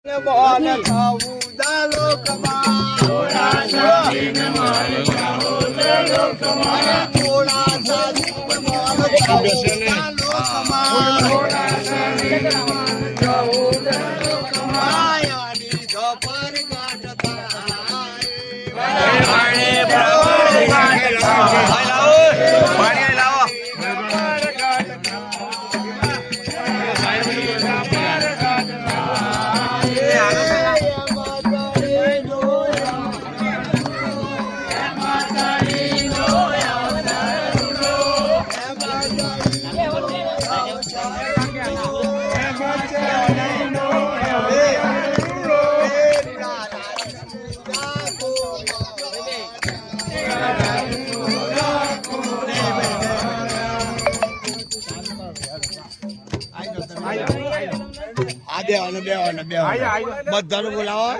मोहन खाऊ दालो कमाल थोडासा मोहन खाऊ दालो कमाल थोडासा मोहन खाऊ दालो कमाल थोडासा मोहन खाऊ दालो कमाल आणि झोपर गाठता पाणी लावा બધાનું બોલાવો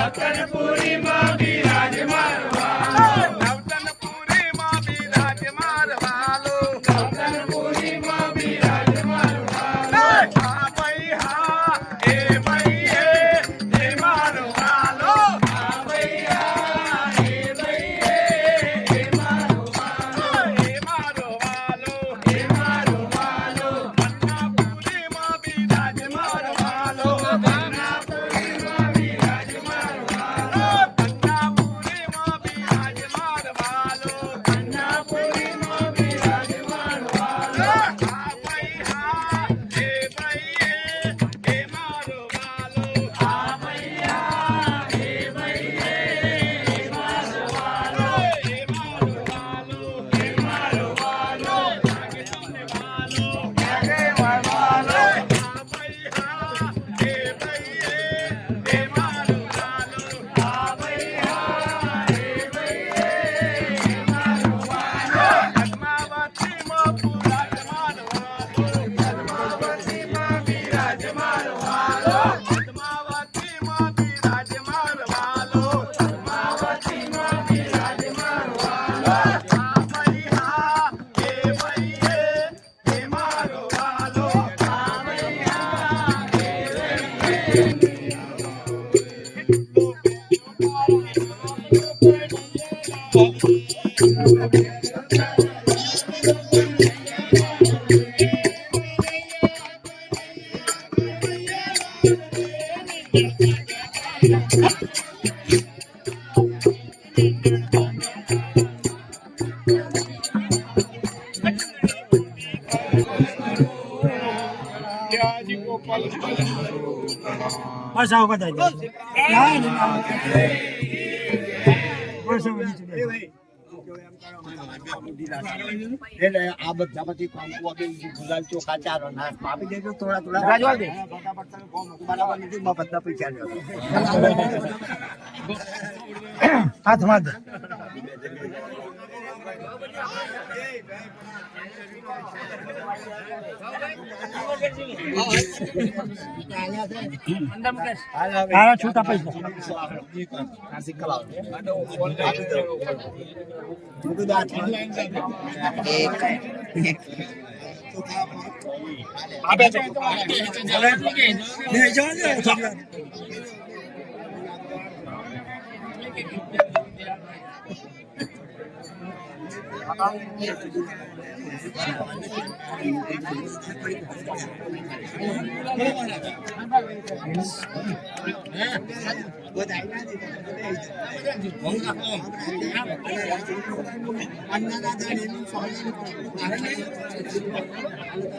નવતનપુરી માં બિરાજ મારવાલો નવતનપુરી માં બિરાજ મારવાલો નવતનપુરી માં બિરાજ મારવાલો હા ભાઈ હા એ ભાઈ એ મારવાલો આ ભૈયા હે ભૈયે હે મારો વાલો એ મારવાલો હે મારો વાલો નવતનપુરી માં બિરાજ મારવાલો નવતનપુરી માં બિરાજ મારવાલો નવતનપુરી માં બિરાજ મારવાલો નવતનપુરી માં બિરાજ મારવાલો હા ભાઈ હા એ ભાઈ એ મારવાલો આ ભૈયા હે ભૈયે હે મારો વાલો એ મારવાલો હે મારો વાલો લાગે મારવાલો હા ભાઈ હા એ ભાઈ એ મારવાલો આ ભૈયા હે ભૈયે હે મારો વાલો પદ્માવતીમાં પુરાજ મારવાલો પદ્માવતીમાં બિરાજ મારો વાલો પદ્માવતીમાં બિરાજ મારવાલો પદ્માવતીમાં બિરાજ મારો વાલો હા ભાઈ હા એ ભાઈ એ મારવાલો આ ભૈયા હે ભૈયે બસ આવો બધા એટલે આ બધા પછી કંકુ આપી ગુલાલ ચોખા ચારો નાશ આપી દેજો થોડા થોડા બરાબર નથી બધા પૈસા લ્યો હાથમાં દે. તારા છૂટા પૈસા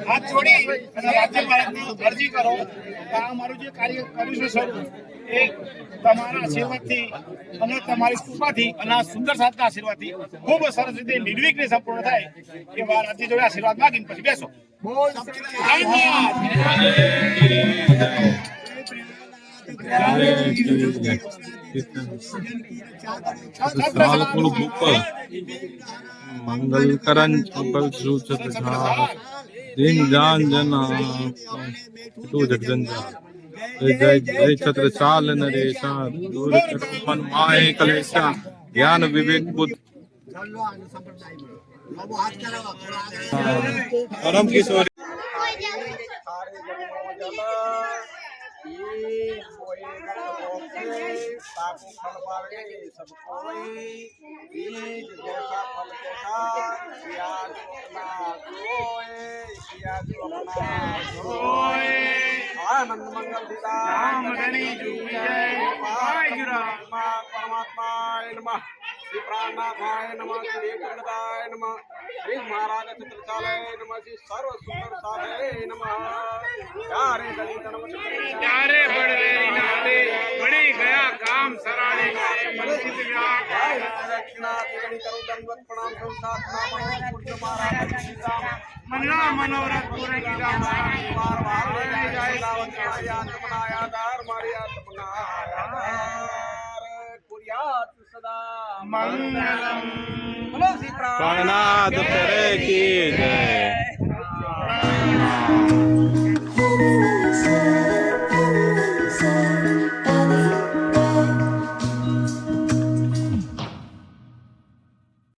હાથ જોડી અને રાજ્યપાલને અરજી કરો કે આ અમારું જે કાર્ય કર્યું છે શરૂ એ તમારા આશીર્વાદથી અને તમારી કૃપાથી અને આ સુંદર સાધના આશીર્વાદથી ખૂબ સરસ રીતે નિર્વિઘ્ને સંપૂર્ણ થાય એ વાર રાજ્ય જોડે આશીર્વાદ માગીને પછી બેસો. मंगल करण मंगल सूचक दिन जान जना तू जगदंजा जय जय छत्र साल नरेशा दूर मन माए कलेशा ज्ञान विवेक बुद्ध परम किशोर आनंद मंगल परमात्मा नमः श्री प्राणनाथाय नमः श्री गंगदाय नमः श्री महाराज छत्रसालाय नमः श्री सर्व सुंदर साधे नमः यारे दलित ત્યારે બળવે નાદે બળી ગયા કામ સરાળે ગયે મંચિત વ્યાપાર दक्षिणा तिगणी करो दंडवत प्रणाम संसार नाम पूज्य महाराज सीता મનના મનોરથ પૂરે કીધા बार बार ले जाए दावत याद मनाया दार मारिया तपनाया दार कुरियात सदा મંગલમ बोलो श्री प्राण प्राणनाथ तेरे की जय